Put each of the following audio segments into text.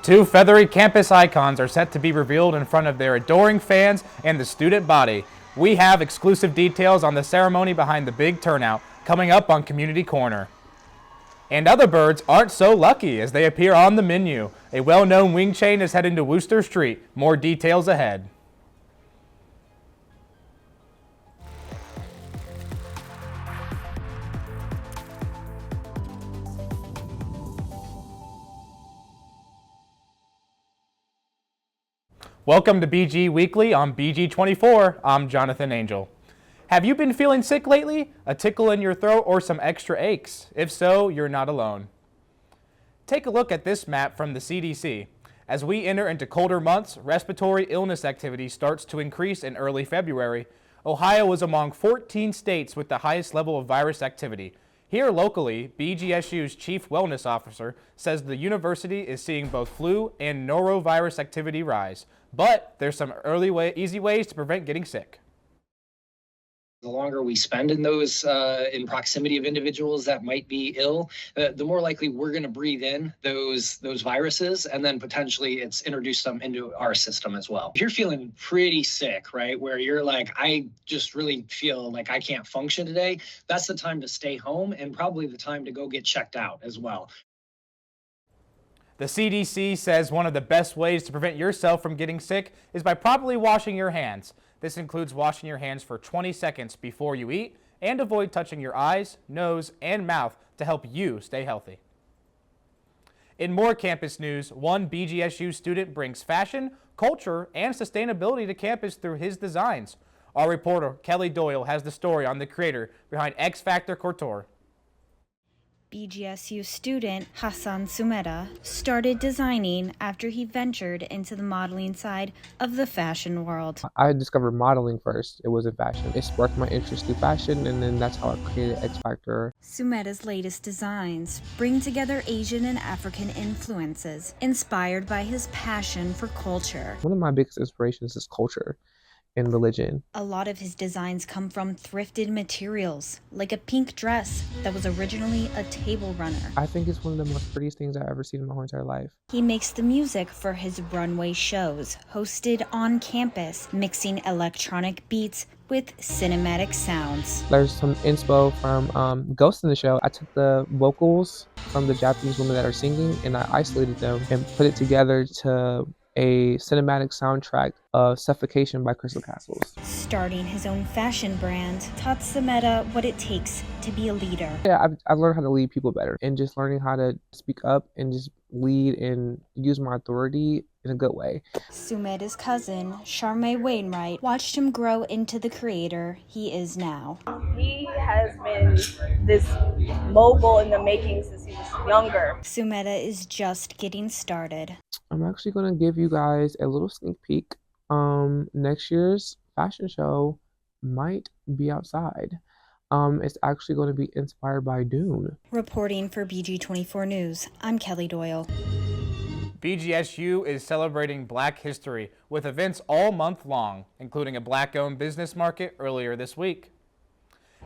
Two feathery campus icons are set to be revealed in front of their adoring fans and the student body. We have exclusive details on the ceremony behind the big turnout coming up on Community Corner. And other birds aren't so lucky as they appear on the menu. A well-known wing chain is heading to Wooster Street. More details ahead. Welcome to BG Weekly on BG24. I'm Jonathan Angel. Have you been feeling sick lately? A tickle in your throat or some extra aches? If so, you're not alone. Take a look at this map from the CDC. As we enter into colder months, respiratory illness activity starts to increase in early February. Ohio is among 14 states with the highest level of virus activity. Here locally, BGSU's Chief Wellness Officer says the university is seeing both flu and norovirus activity rise, but there's some easy ways to prevent getting sick. The longer we spend in those in proximity of individuals that might be ill, the more likely we're going to breathe in those viruses, and then potentially it's introduced them into our system as well. If you're feeling pretty sick, right, where you're like, I just really feel like I can't function today, that's the time to stay home and probably the time to go get checked out as well. The CDC says one of the best ways to prevent yourself from getting sick is by properly washing your hands. This includes washing your hands for 20 seconds before you eat and avoid touching your eyes, nose, and mouth to help you stay healthy. In more campus news, one BGSU student brings fashion, culture, and sustainability to campus through his designs. Our reporter, Kelly Doyle, has the story on the creator behind X Factor Couture. BGSU student Hassan Sumeda started designing after he ventured into the modeling side of the fashion world. I discovered modeling first. It wasn't fashion. It sparked my interest in fashion, and then that's how I created X Factor. Sumeda's latest designs bring together Asian and African influences, inspired by his passion for culture. One of my biggest inspirations is culture and religion. A lot of his designs come from thrifted materials, like a pink dress that was originally a table runner. I think it's one of the most prettiest things I've ever seen in my whole entire life. He makes the music for his runway shows, hosted on campus, mixing electronic beats with cinematic sounds. There's some inspo from Ghost in the Shell. I took the vocals from the Japanese women that are singing and I isolated them and put it together to a cinematic soundtrack of Suffocation by Crystal Castles. Starting his own fashion brand taught Sumeda what it takes to be a leader. Yeah, I've learned how to lead people better, and just learning how to speak up and just lead and use my authority in a good way. Sumeda's cousin, Charmaine Wainwright, watched him grow into the creator he is now. He has been this mogul in the making since he was younger. Sumeda is just getting started. I'm actually going to give you guys a little sneak peek. Next year's fashion show might be outside. It's actually going to be inspired by Dune. Reporting for BG24 News, I'm Kelly Doyle. BGSU is celebrating Black History with events all month long, including a Black-owned business market earlier this week.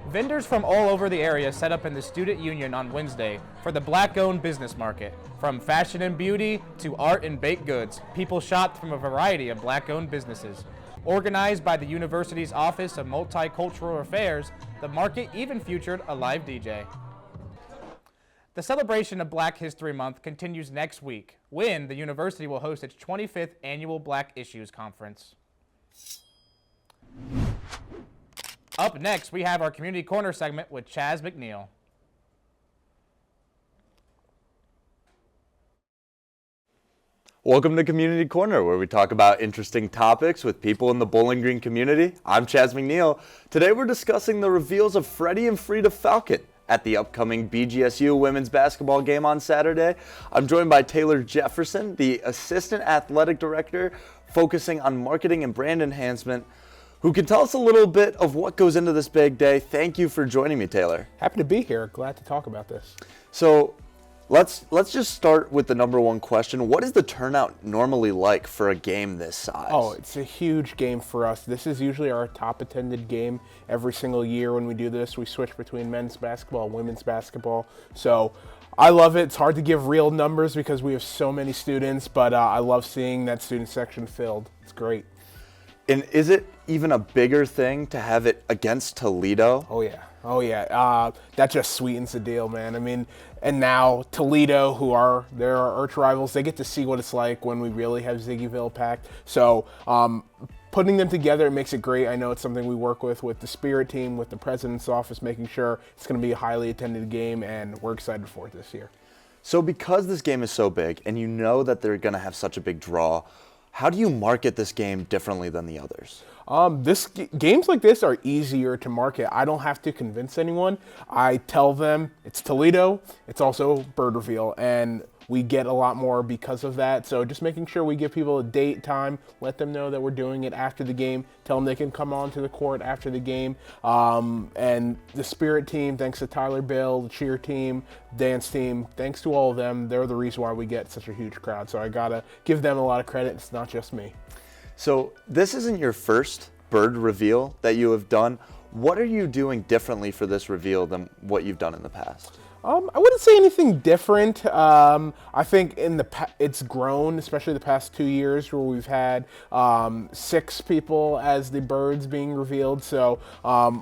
Vendors from all over the area set up in the Student Union on Wednesday for the Black-owned business market. From fashion and beauty to art and baked goods, people shopped from a variety of Black-owned businesses. Organized by the university's Office of Multicultural Affairs, the market even featured a live DJ. The celebration of Black History Month continues next week, when the university will host its 25th annual Black Issues Conference. Up next, we have our Community Corner segment with Chaz McNeil. Welcome to Community Corner, where we talk about interesting topics with people in the Bowling Green community. I'm Chaz McNeil. Today we're discussing the reveals of Freddie and Frida Falcon at the upcoming BGSU women's basketball game on Saturday. I'm joined by Taylor Jefferson, the Assistant Athletic Director, focusing on marketing and brand enhancement, who can tell us a little bit of what goes into this big day. Thank you for joining me, Taylor. Happy to be here. Glad to talk about this. So let's just start with the number one question. What is the turnout normally like for a game this size? Oh, it's a huge game for us. This is usually our top attended game every single year when we do this. We switch between men's basketball and women's basketball. So I love it. It's hard to give real numbers because we have so many students, but I love seeing that student section filled. It's great. And is it even a bigger thing to have it against Toledo? Oh yeah. That just sweetens the deal, man. I mean, and now Toledo, who are their arch rivals, they get to see what it's like when we really have Ziggyville packed. So putting them together, it makes it great. I know it's something we work with the Spirit team, with the president's office, making sure it's going to be a highly attended game, and we're excited for it this year. So because this game is so big, and you know that they're going to have such a big draw, how do you market this game differently than the others? Games like this are easier to market. I don't have to convince anyone. I tell them it's Toledo, it's also Bird Reveal, and we get a lot more because of that. So just making sure we give people a date, time, let them know that we're doing it after the game, tell them they can come on to the court after the game. And the Spirit team, thanks to Tyler Bill, the cheer team, dance team, thanks to all of them, they're the reason why we get such a huge crowd. So I gotta give them a lot of credit. It's not just me. So this isn't your first Bird Reveal that you have done. What are you doing differently for this reveal than what you've done in the past? I wouldn't say anything different. I think it's grown, especially the past 2 years, where we've had 6 people as the birds being revealed. So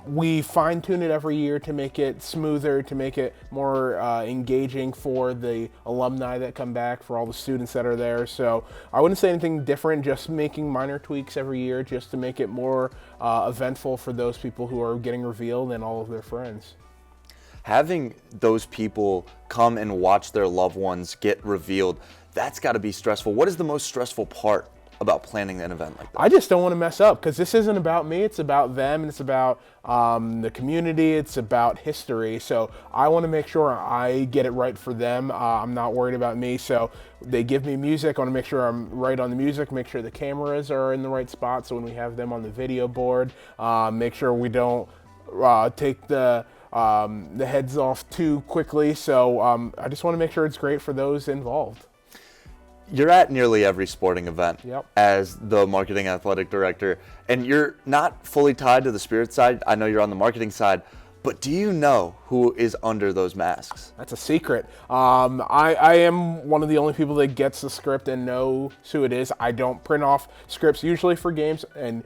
we fine tune it every year to make it smoother, to make it more engaging for the alumni that come back, for all the students that are there. So I wouldn't say anything different, just making minor tweaks every year just to make it more eventful for those people who are getting revealed and all of their friends. Having those people come and watch their loved ones get revealed, that's got to be stressful. What is the most stressful part about planning an event like that? I just don't want to mess up, because this isn't about me. It's about them, and it's about the community. It's about history. So I want to make sure I get it right for them. I'm not worried about me. So they give me music. I want to make sure I'm right on the music, make sure the cameras are in the right spot. So when we have them on the video board, make sure we don't take the heads off too quickly. So I just want to make sure it's great for those involved. You're at nearly every sporting event Yep. as the marketing athletic director, and you're not fully tied to the Spirit side. I know you're on the marketing side, but do you know who is under those masks? That's a secret. I am one of the only people that gets the script and knows who it is. I don't print off scripts usually for games, and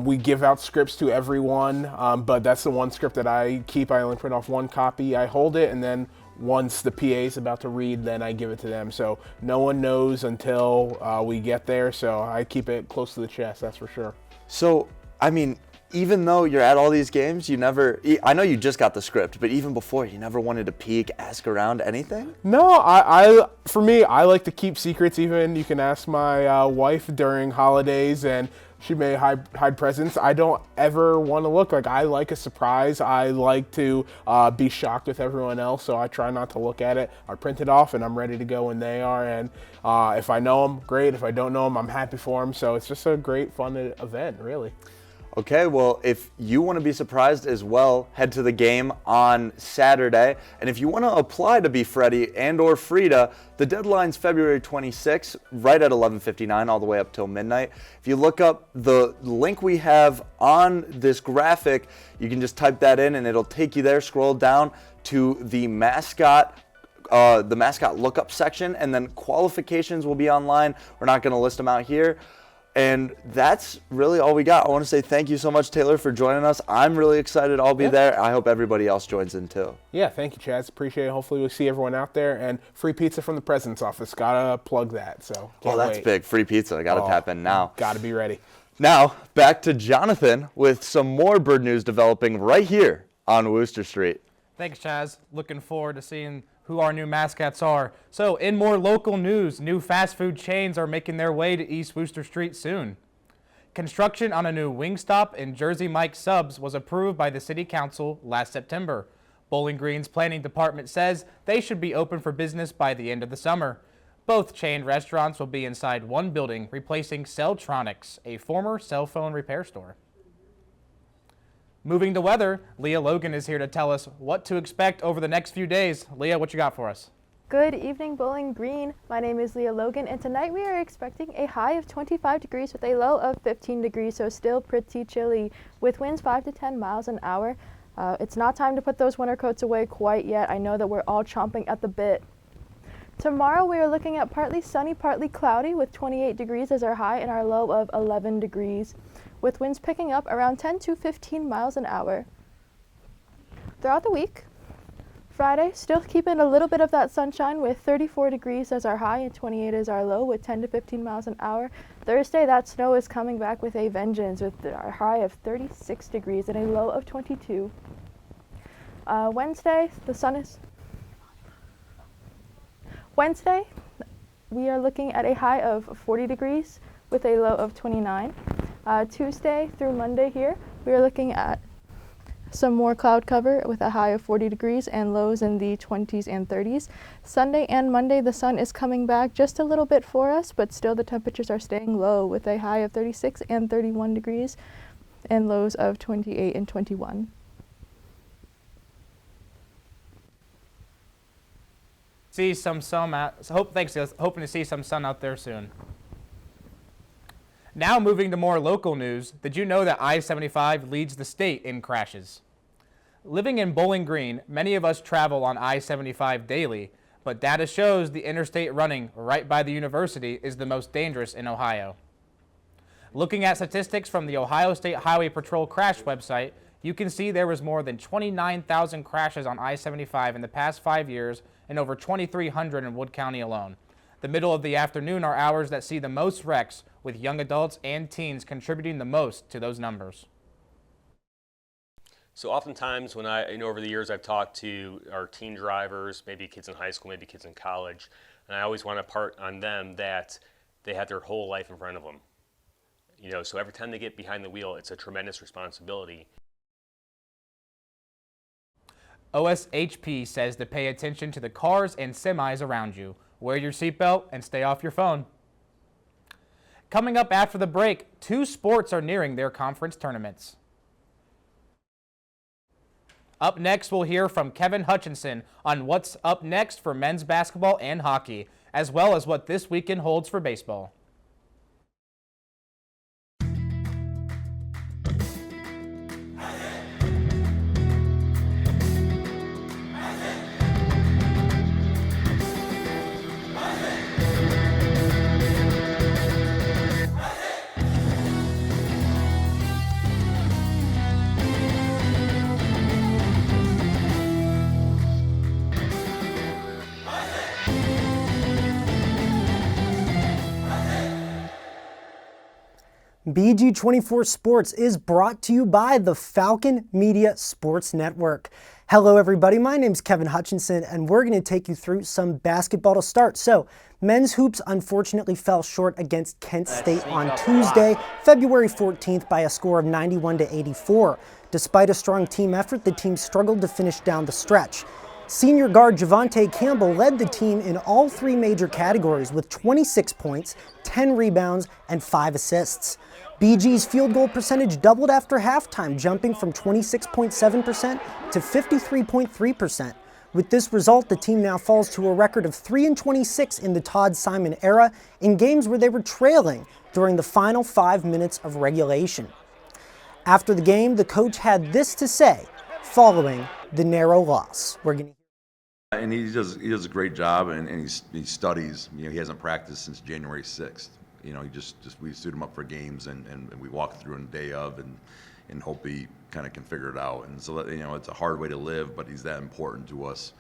we give out scripts to everyone, but that's the one script that I keep. I only print off one copy. I hold it, and then once the PA is about to read, then I give it to them. So no one knows until we get there, so I keep it close to the chest, that's for sure. So, I mean, even though you're at all these games, I know you just got the script, but even before, you never wanted to peek, ask around, anything? No, for me, I like to keep secrets. Even you can ask my wife during holidays, and she may hide presents. I don't ever want to look. Like, I like a surprise. I like to be shocked with everyone else, so I try not to look at it. I print it off, and I'm ready to go when they are. And if I know them, great. If I don't know them, I'm happy for them. So it's just a great, fun event, really. Okay, well, if you want to be surprised as well, head to the game on Saturday. And if you want to apply to be Freddie and or Frida, the deadline's February 26th, right at 11:59, all the way up till midnight. If you look up the link we have on this graphic, you can just type that in and it'll take you there. Scroll down to the mascot lookup section, and then qualifications will be online. We're not going to list them out here. And that's really all we got. I want to say thank you so much, Taylor, for joining us. I'm really excited. I'll be there. I hope everybody else joins in too. Yeah, thank you, Chaz. Appreciate it. Hopefully we'll see everyone out there. And free pizza from the president's office. Gotta plug that. So Oh, that's big. Free pizza. I gotta tap in now. Gotta be ready. Now, back to Jonathan with some more bird news developing right here on Wooster Street. Thanks, Chaz. Looking forward to seeing who our new mascots are. So, in more local news, new fast food chains are making their way to East Wooster Street soon. Construction on a new Wingstop and Jersey Mike subs was approved by the City Council last September. Bowling Green's planning department says they should be open for business by the end of the summer. Both chain restaurants will be inside one building, replacing Celltronics, a former cell phone repair store. Moving to weather, Leah Logan is here to tell us what to expect over the next few days. Leah, what you got for us? Good evening, Bowling Green. My name is Leah Logan, and tonight we are expecting a high of 25 degrees with a low of 15 degrees, so still pretty chilly, with winds 5 to 10 miles an hour. It's not time to put those winter coats away quite yet. I know that we're all chomping at the bit. Tomorrow we are looking at partly sunny, partly cloudy with 28 degrees as our high and our low of 11 degrees, with winds picking up around 10 to 15 miles an hour. Throughout the week, Friday, still keeping a little bit of that sunshine with 34 degrees as our high and 28 as our low with 10 to 15 miles an hour. Thursday, that snow is coming back with a vengeance with our high of 36 degrees and a low of 22. Wednesday, Wednesday, we are looking at a high of 40 degrees with a low of 29. Tuesday through Monday here, we are looking at some more cloud cover with a high of 40 degrees and lows in the 20s and 30s. Sunday and Monday, the sun is coming back just a little bit for us, but still the temperatures are staying low with a high of 36 and 31 degrees and lows of 28 and 21. See some sun out. Hoping to see some sun out there soon. Now moving to more local news, did you know that I-75 leads the state in crashes? Living in Bowling Green, many of us travel on I-75 daily, but data shows the interstate running right by the university is the most dangerous in Ohio. Looking at statistics from the Ohio State Highway Patrol crash website, you can see there was more than 29,000 crashes on I-75 in the past 5 years and over 2,300 in Wood County alone. The middle of the afternoon are hours that see the most wrecks, with young adults and teens contributing the most to those numbers. So oftentimes when over the years I've talked to our teen drivers, maybe kids in high school, maybe kids in college, and I always want to part on them that they have their whole life in front of them. So every time they get behind the wheel, it's a tremendous responsibility. OSHP says to pay attention to the cars and semis around you. Wear your seatbelt and stay off your phone. Coming up after the break, 2 sports are nearing their conference tournaments. Up next, we'll hear from Kevin Hutchinson on what's up next for men's basketball and hockey, as well as what this weekend holds for baseball. BG24 Sports is brought to you by the Falcon Media Sports Network. Hello everybody, my name is Kevin Hutchinson and we're going to take you through some basketball to start. So, men's hoops unfortunately fell short against Kent State on Tuesday, February 14th by a score of 91-84. Despite a strong team effort, the team struggled to finish down the stretch. Senior guard Javante Campbell led the team in all 3 major categories with 26 points, 10 rebounds, and 5 assists. BG's field goal percentage doubled after halftime, jumping from 26.7% to 53.3%. With this result, the team now falls to a record of 3-26 in the Todd Simon era in games where they were trailing during the final 5 minutes of regulation. After the game, the coach had this to say following the narrow loss. And he does a great job, and he studies. He hasn't practiced since January 6th. We suit him up for games, and we walk through on the day of, and hope he kind of can figure it out. And so it's a hard way to live, but he's that important to us.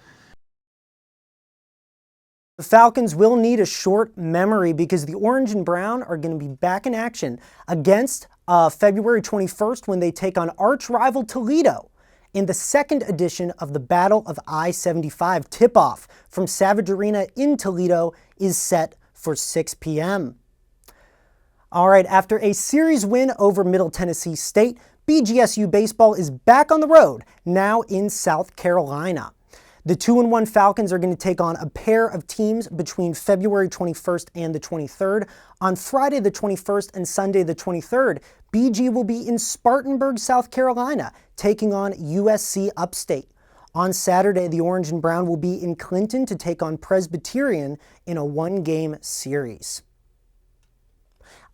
The Falcons will need a short memory because the Orange and Brown are going to be back in action against February 21st when they take on arch rival Toledo in the second edition of the Battle of I-75. Tip-off from Savage Arena in Toledo is set for 6 p.m. All right, after a series win over Middle Tennessee State, BGSU baseball is back on the road, now in South Carolina. The 2-1 Falcons are going to take on a pair of teams between February 21st and the 23rd. On Friday the 21st and Sunday the 23rd, BG will be in Spartanburg, South Carolina, taking on USC Upstate. On Saturday, the Orange and Brown will be in Clinton to take on Presbyterian in a 1-game series.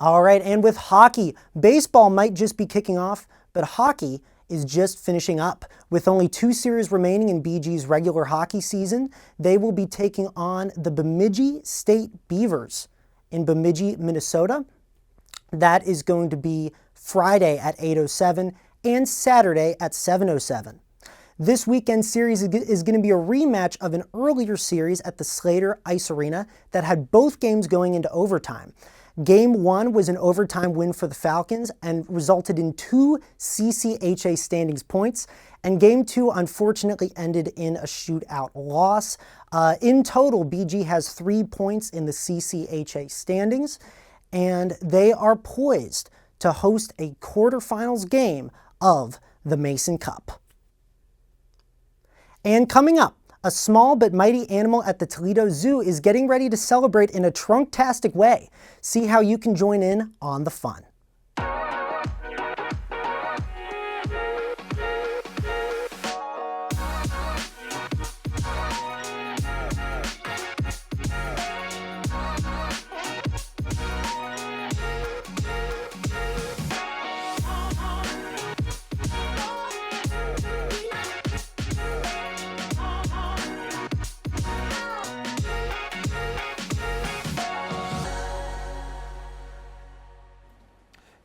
All right, and with hockey, baseball might just be kicking off, but hockey is just finishing up. With only 2 series remaining in BG's regular hockey season, they will be taking on the Bemidji State Beavers in Bemidji, Minnesota. That is going to be Friday at 8:07 and Saturday at 7:07. This weekend series is going to be a rematch of an earlier series at the Slater Ice Arena that had both games going into overtime. Game 1 was an overtime win for the Falcons and resulted in 2 CCHA standings points, and Game 2 unfortunately ended in a shootout loss. In total, BG has 3 points in the CCHA standings, and they are poised to host a quarterfinals game of the Mason Cup. And coming up, a small but mighty animal at the Toledo Zoo is getting ready to celebrate in a trunktastic way. See how you can join in on the fun.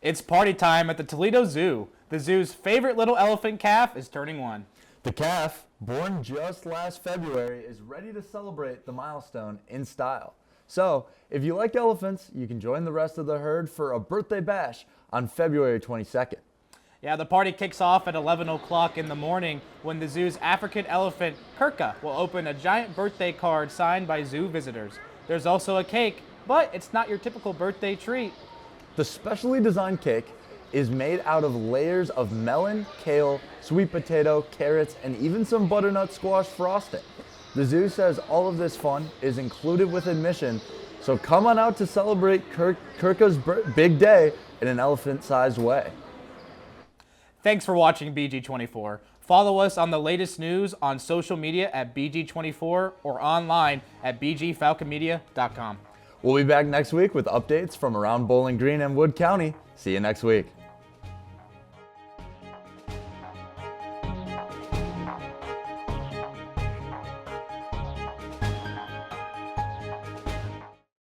It's party time at the Toledo Zoo. The zoo's favorite little elephant calf is turning 1. The calf, born just last February, is ready to celebrate the milestone in style. So, if you like elephants, you can join the rest of the herd for a birthday bash on February 22nd. Yeah, the party kicks off at 11 o'clock in the morning when the zoo's African elephant, Kirka, will open a giant birthday card signed by zoo visitors. There's also a cake, but it's not your typical birthday treat. The specially designed cake is made out of layers of melon, kale, sweet potato, carrots, and even some butternut squash frosting. The zoo says all of this fun is included with admission, so come on out to celebrate Kirka's big day in an elephant-sized way. Thanks for watching BG24. Follow us on the latest news on social media at BG24 or online at bgfalconmedia.com. We'll be back next week with updates from around Bowling Green and Wood County. See you next week.